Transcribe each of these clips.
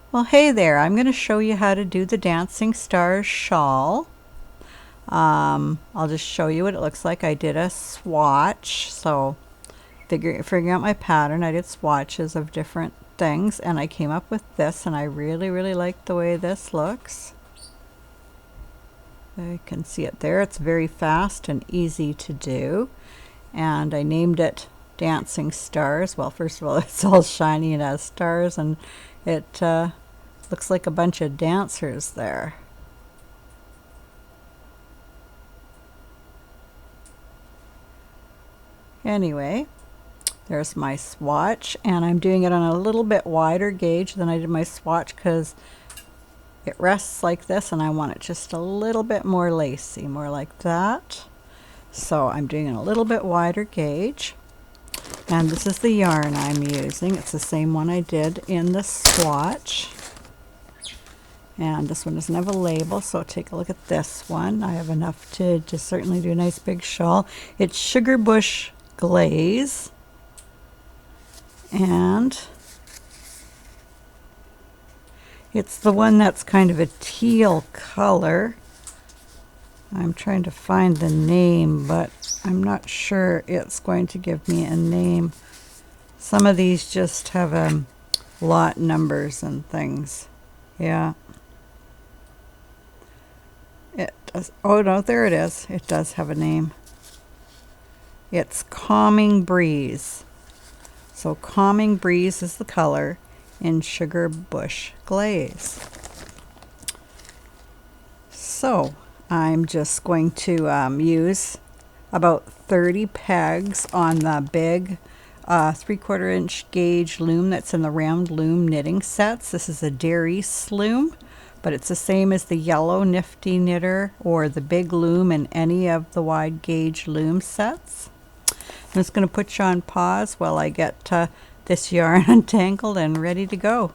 Well, hey there, I'm going to show you how to do the Dancing Stars shawl. I'll just show you what it looks like. I did a swatch, so figuring out my pattern, I did swatches of different things, and I came up with this, and I really like the way this looks. You can see it there. It's very fast and easy to do, and I named it Dancing Stars. Well, first of all, it's all shiny and has stars, and it looks like a bunch of dancers there. Anyway, there's my swatch, and I'm doing it on a little bit wider gauge than I did my swatch because it rests like this and I want it just a little bit more lacy, more like that. So I'm doing it a little bit wider gauge, and this is the yarn I'm using. It's the same one I did in the swatch, and this one doesn't have a label, so take a look at this one. I have enough to just certainly do a nice big shawl. It's Sugar Bush Glaze, and it's the one that's kind of a teal color. I'm trying to find the name, but I'm not sure it's going to give me a name. Some of these just have lot numbers and things. Yeah. It does. Oh no, there it is. It does have a name. It's Calming Breeze. So Calming Breeze is the color in Sugar Bush Glaze. So I'm just going to use about 30 pegs on the big 3/4 inch gauge loom that's in the round loom knitting sets. This is a Darice loom, but it's the same as the yellow Nifty Knitter or the big loom in any of the wide gauge loom sets. I'm just going to put you on pause while I get this yarn untangled and ready to go.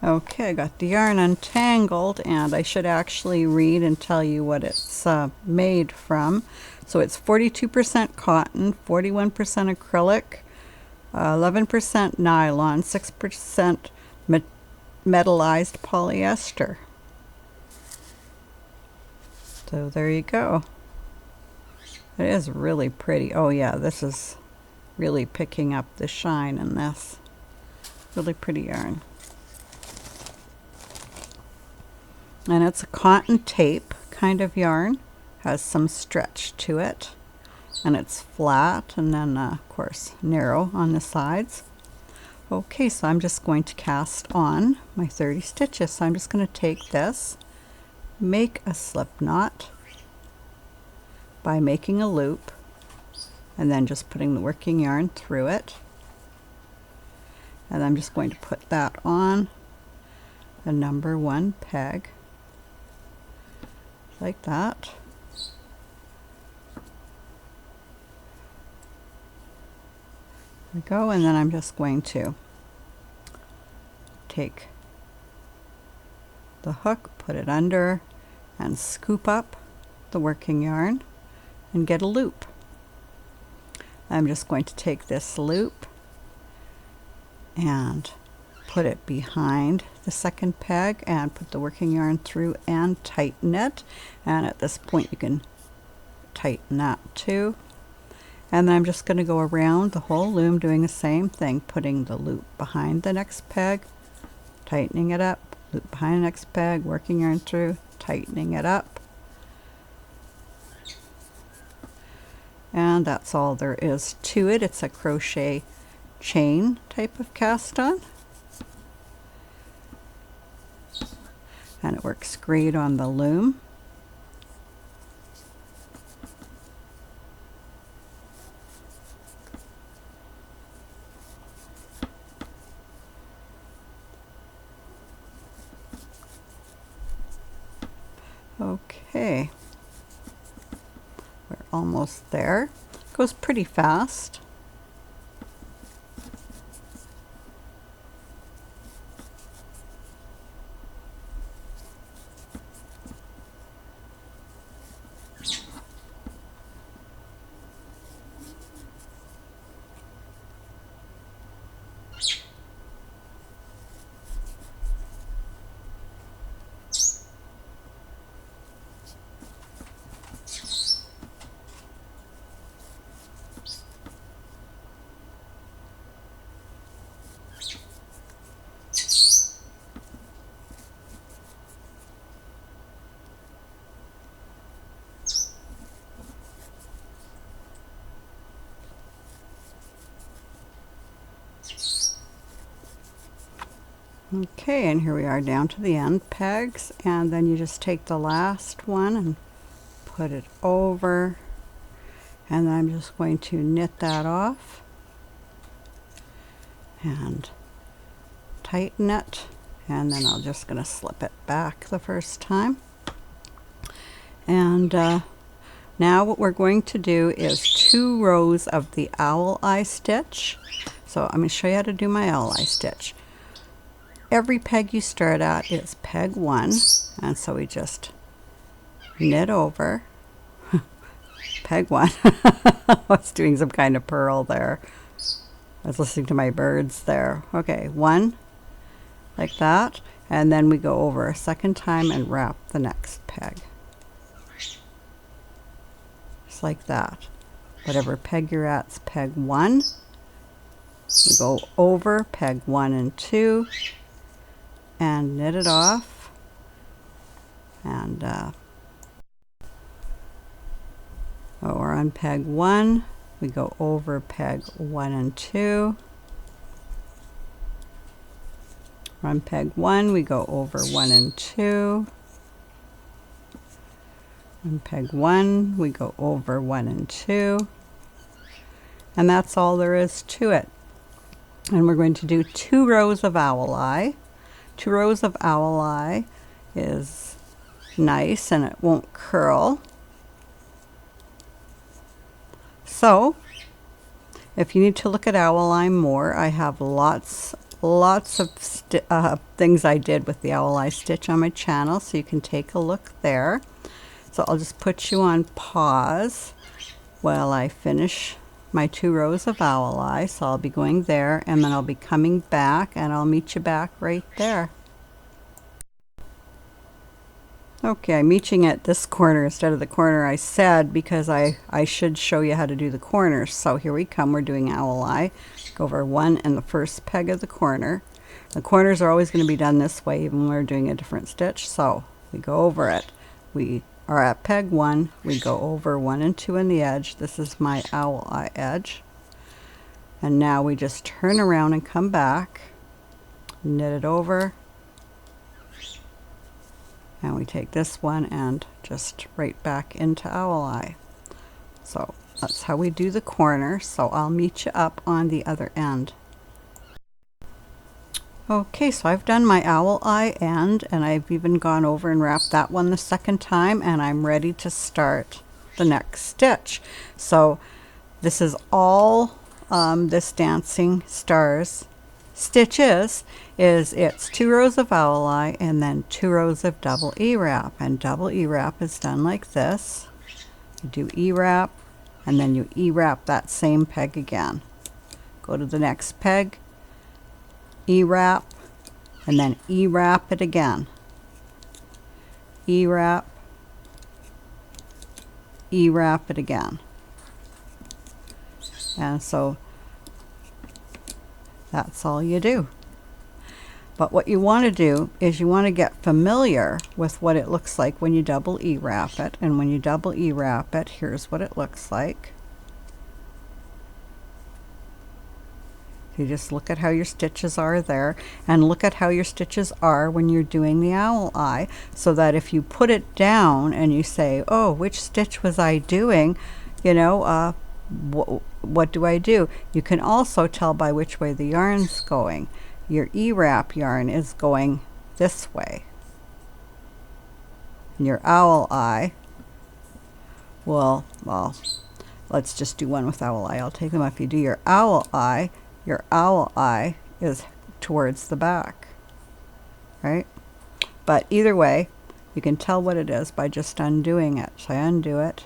Okay, I got the yarn untangled, and I should actually read and tell you what it's made from. So it's 42% cotton, 41% acrylic, 11% nylon, 6% metallized polyester. So there you go. It is really pretty. Oh yeah, this is really picking up the shine in this. Really pretty yarn. And it's a cotton tape kind of yarn. Has some stretch to it. And it's flat and then, of course, narrow on the sides. Okay, so I'm just going to cast on my 30 stitches. So I'm just going to take this, make a slip knot by making a loop, and then just putting the working yarn through it. And I'm just going to put that on the number 1 peg, like that. There we go, and then I'm just going to take the hook, put it under, and scoop up the working yarn and get a loop. I'm just going to take this loop and put it behind the second peg and put the working yarn through and tighten it. And at this point you can tighten that too. And then I'm just going to go around the whole loom doing the same thing, putting the loop behind the next peg, tightening it up, loop behind the next peg, working yarn through, tightening it up. And that's all there is to it. It's a crochet chain type of cast on. And it works great on the loom. Okay, we're almost there. It goes pretty fast. Okay, and here we are down to the end pegs, and then you just take the last one and put it over, and I'm just going to knit that off and tighten it, and then I'm just going to slip it back the first time. And now what we're going to do is 2 rows of the owl eye stitch. So I'm going to show you how to do my owl eye stitch. Every peg you start at is peg 1, and so we just knit over peg 1. I was doing some kind of purl there. I was listening to my birds there. Okay, 1 like that, and then we go over a second time and wrap the next peg. Just like that. Whatever peg you're at's peg 1. We go over peg 1 and 2 and knit it off, and we're on peg 1, we go over peg 1 and 2. On peg 1 we go over 1 and 2. On peg 1 we go over 1 and 2, and that's all there is to it. And we're going to do 2 rows of owl eye. 2 rows of owl eye is nice and it won't curl. So if you need to look at owl eye more, I have lots of things I did with the owl eye stitch on my channel, so you can take a look there. So I'll just put you on pause while I finish my 2 rows of owl eye. So I'll be going there, and then I'll be coming back, and I'll meet you back right there. Okay, I'm meeting at this corner instead of the corner I said, because I should show you how to do the corners. So here we come, we're doing owl eye. Go over 1 and the first peg of the corner. The corners are always going to be done this way, even when we're doing a different stitch. So we go over it. We are at peg 1, we go over 1 and 2 in the edge. This is my owl eye edge. And now we just turn around and come back, knit it over, and we take this one and just right back into owl eye. So that's how we do the corner. So I'll meet you up on the other end. Okay, so I've done my owl eye end, and I've even gone over and wrapped that one the second time, and I'm ready to start the next stitch. So this is all this Dancing Stars stitches is it's 2 rows of owl eye and then 2 rows of double E-wrap, and double E-wrap is done like this. You do E-wrap and then you E-wrap that same peg again. Go to the next peg, E-wrap, and then E-wrap it again. E-wrap, E-wrap it again. And so that's all you do. But what you want to do is you want to get familiar with what it looks like when you double E-wrap it. And when you double E-wrap it, here's what it looks like. You just look at how your stitches are there, and look at how your stitches are when you're doing the owl eye, so that if you put it down and you say, oh, which stitch was I doing, you know, what do I do? You can also tell by which way the yarn's going. Your E-wrap yarn is going this way. And your owl eye will, well, let's just do one with owl eye. I'll take them up. If you do your owl eye is towards the back, right? But either way, you can tell what it is by just undoing it. So I undo it,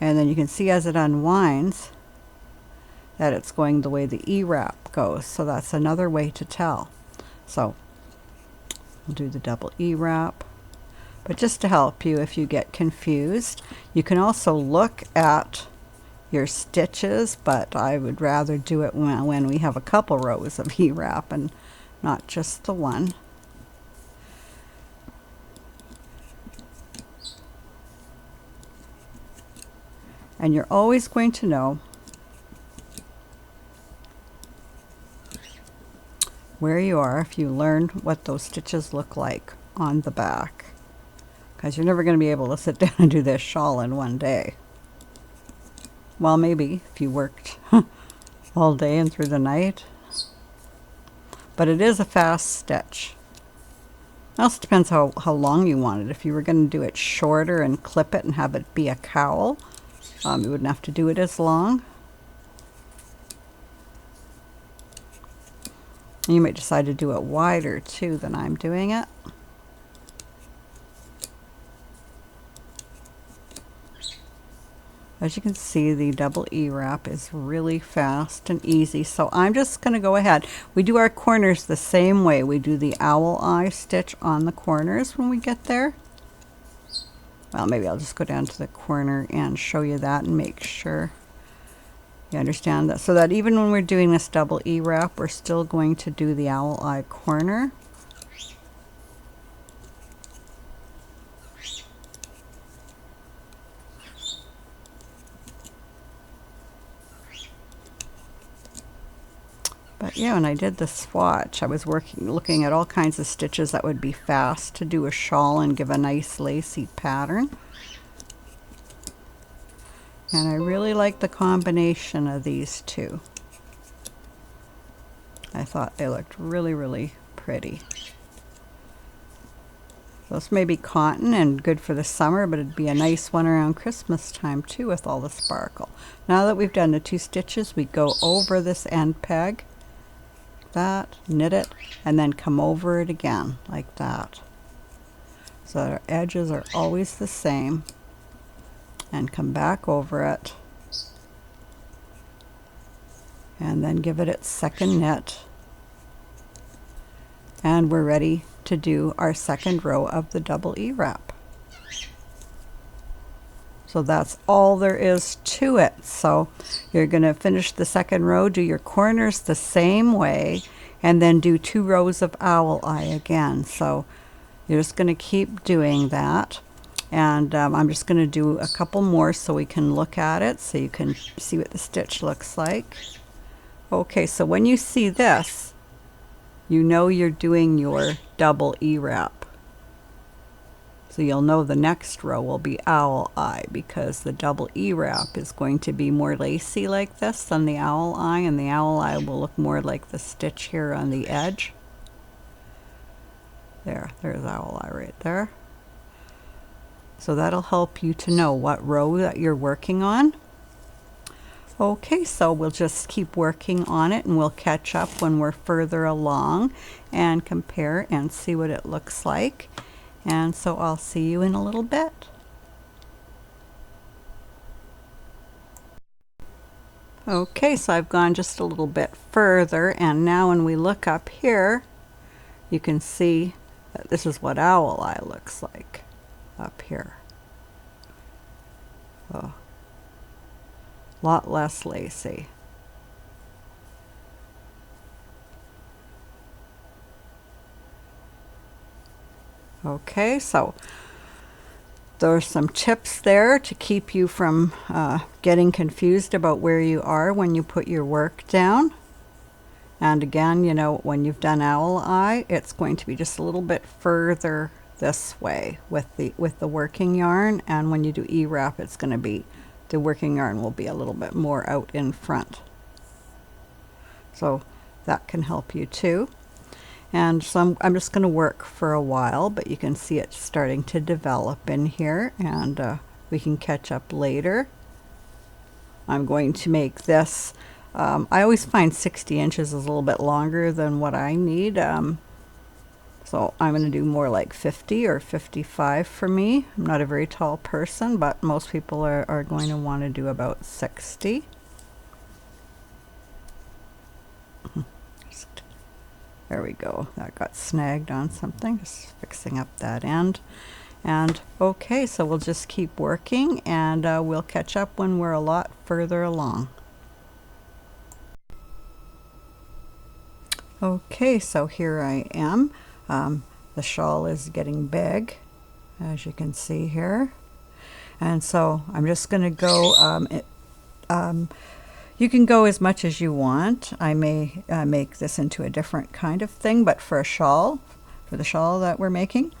and then you can see as it unwinds that it's going the way the E-wrap goes. So that's another way to tell. So we'll do the double E-wrap. But just to help you if you get confused, you can also look at your stitches, but I would rather do it when we have a couple rows of E-wrap and not just the one. And you're always going to know where you are if you learn what those stitches look like on the back, because you're never going to be able to sit down and do this shawl in one day. Well, maybe if you worked all day and through the night, but it is a fast stitch. Also depends how long you want it. If you were going to do it shorter and clip it and have it be a cowl, you wouldn't have to do it as long. And you might decide to do it wider too than I'm doing it. As you can see, the double E wrap is really fast and easy. So I'm just going to go ahead. We do our corners the same way. We do the owl eye stitch on the corners when we get there. Well, maybe I'll just go down to the corner and show you that and make sure you understand that. So that even when we're doing this double E wrap, we're still going to do the owl eye corner. But yeah, when I did the swatch, I was looking at all kinds of stitches that would be fast to do a shawl and give a nice lacy pattern. And I really like the combination of these two. I thought they looked really, really pretty. This may be cotton and good for the summer, but it'd be a nice one around Christmas time too with all the sparkle. Now that we've done the 2 stitches, we go over this end peg, that, knit it, and then come over it again like that. So our edges are always the same, and come back over it, and then give it its second knit, and we're ready to do our second row of the double E wrap. So that's all there is to it. So you're going to finish the second row, do your corners the same way, and then do 2 rows of owl eye again. So you're just going to keep doing that. And I'm just going to do a couple more so we can look at it, so you can see what the stitch looks like. Okay, so when you see this, you know you're doing your double E wrap. So you'll know the next row will be owl eye, because the double E wrap is going to be more lacy like this than the owl eye, and the owl eye will look more like the stitch here on the edge. There's owl eye right there. So that'll help you to know what row that you're working on. Okay, so we'll just keep working on it, and we'll catch up when we're further along and compare and see what it looks like. And so I'll see you in a little bit. Okay, so I've gone just a little bit further, and now when we look up here, you can see that this is what owl eye looks like up here. Oh, a lot less lacy. Okay, so there's some tips there to keep you from getting confused about where you are when you put your work down. And again, you know, when you've done owl eye, it's going to be just a little bit further this way with the working yarn, and when you do E wrap, it's going to be, the working yarn will be a little bit more out in front. So that can help you too. And so I'm just going to work for a while, but you can see it starting to develop in here, and we can catch up later. I'm going to make this, I always find 60 inches is a little bit longer than what I need. So I'm going to do more like 50 or 55 for me. I'm not a very tall person, but most people are going to want to do about 60. There we go. That got snagged on something. Just fixing up that end. And okay, so we'll just keep working, and we'll catch up when we're a lot further along. Okay, so here I am. The shawl is getting big, as you can see here. And so I'm just going to go, You can go as much as you want. I may make this into a different kind of thing, but for a shawl, for the shawl that we're making,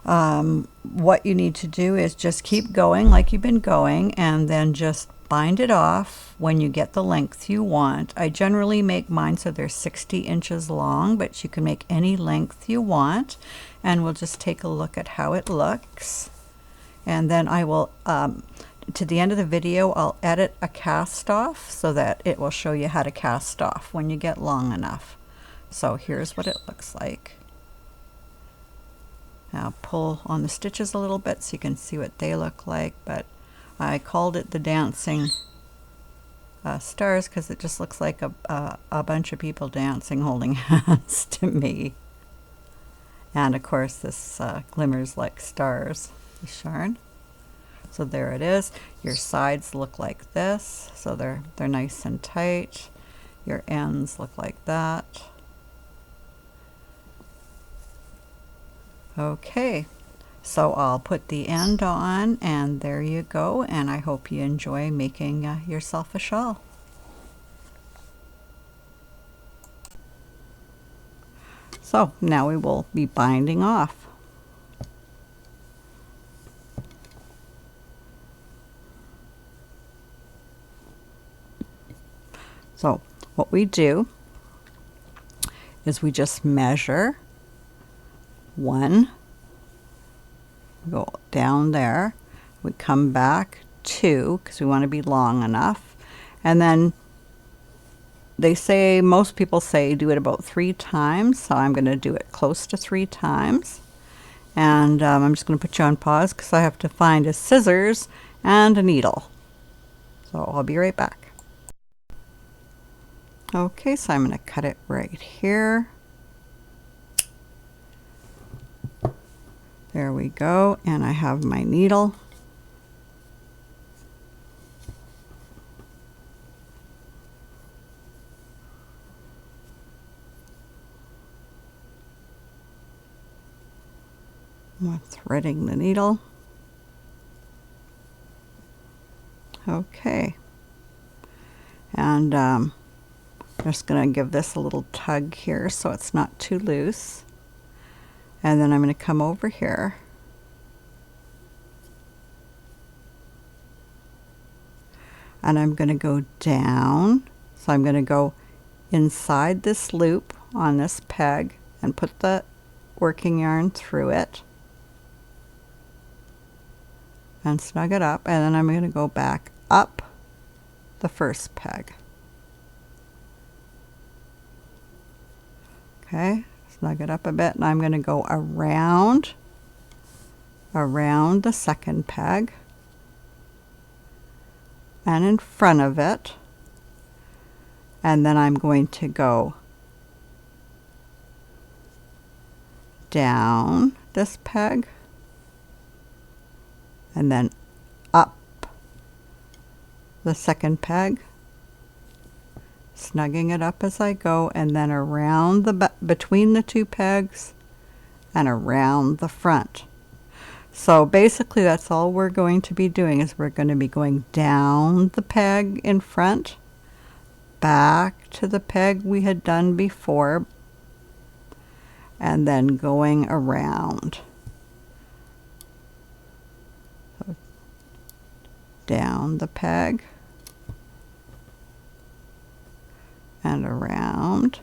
what you need to do is just keep going like you've been going, and then just bind it off when you get the length you want. I generally make mine so they're 60 inches long, but you can make any length you want, and we'll just take a look at how it looks. And then I will, to the end of the video, I'll edit a cast off so that it will show you how to cast off when you get long enough. So here's what it looks like. Now pull on the stitches a little bit so you can see what they look like, but I called it the dancing stars because it just looks like a bunch of people dancing holding hands to me. And of course this glimmers like stars, the yarn. So there it is. Your sides look like this, so they're nice and tight. Your ends look like that. Okay, so I'll put the end on, and there you go, and I hope you enjoy making yourself a shawl. So now we will be binding off. So what we do is we just measure one, go down there, we come back two because we want to be long enough, and then they say, most people say do it about 3 times, so I'm going to do it close to 3 times. And I'm just going to put you on pause because I have to find a scissors and a needle. So I'll be right back. Okay, so I'm going to cut it right here. There we go, and I have my needle. I'm threading the needle. Okay, and I'm just going to give this a little tug here so it's not too loose. And then I'm going to come over here and I'm going to go down. So I'm going to go inside this loop on this peg and put the working yarn through it and snug it up, and then I'm going to go back up the first peg. Okay, snug it up a bit, and I'm going to go around the second peg and in front of it, and then I'm going to go down this peg and then up the second peg, snugging it up as I go, and then around between the 2 pegs and around the front. So basically that's all we're going to be doing, is we're going to be going down the peg in front, back to the peg we had done before, and then going around. So down the peg and around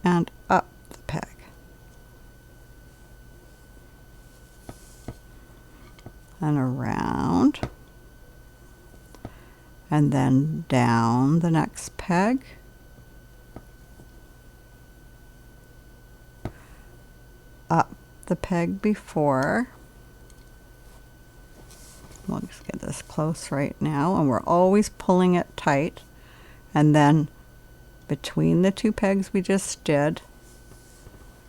and up the peg. And around, and then down the next peg, up the peg before. We'll just get this close right now, and we're always pulling it tight, and then between the 2 pegs we just did,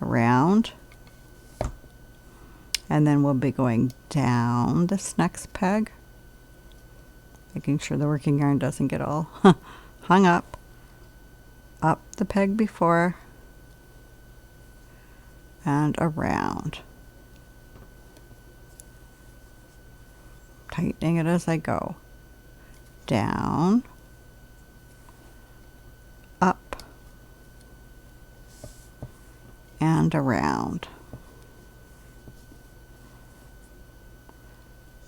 around, and then we'll be going down this next peg, making sure the working yarn doesn't get all hung up the peg before, and around, tightening it as I go, down and around.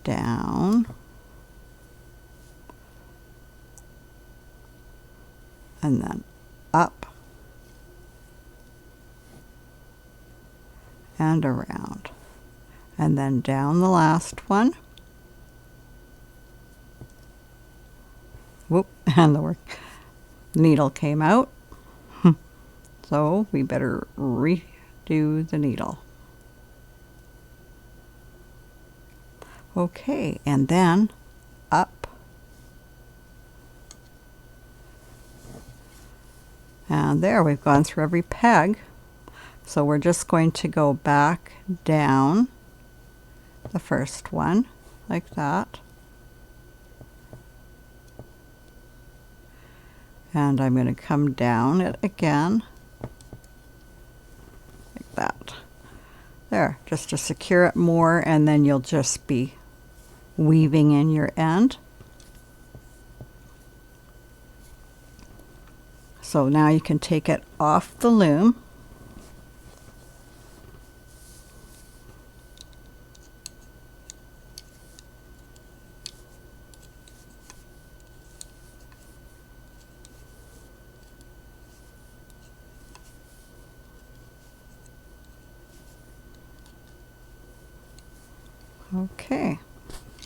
Down. And then up and around. And then down the last one. Whoop, and the needle came out. So we better redo the needle. Okay, and then up. And there, we've gone through every peg. So we're just going to go back down the first one, like that. And I'm going to come down it again, like that. There, just to secure it more, and then you'll just be weaving in your end. So now you can take it off the loom. Okay.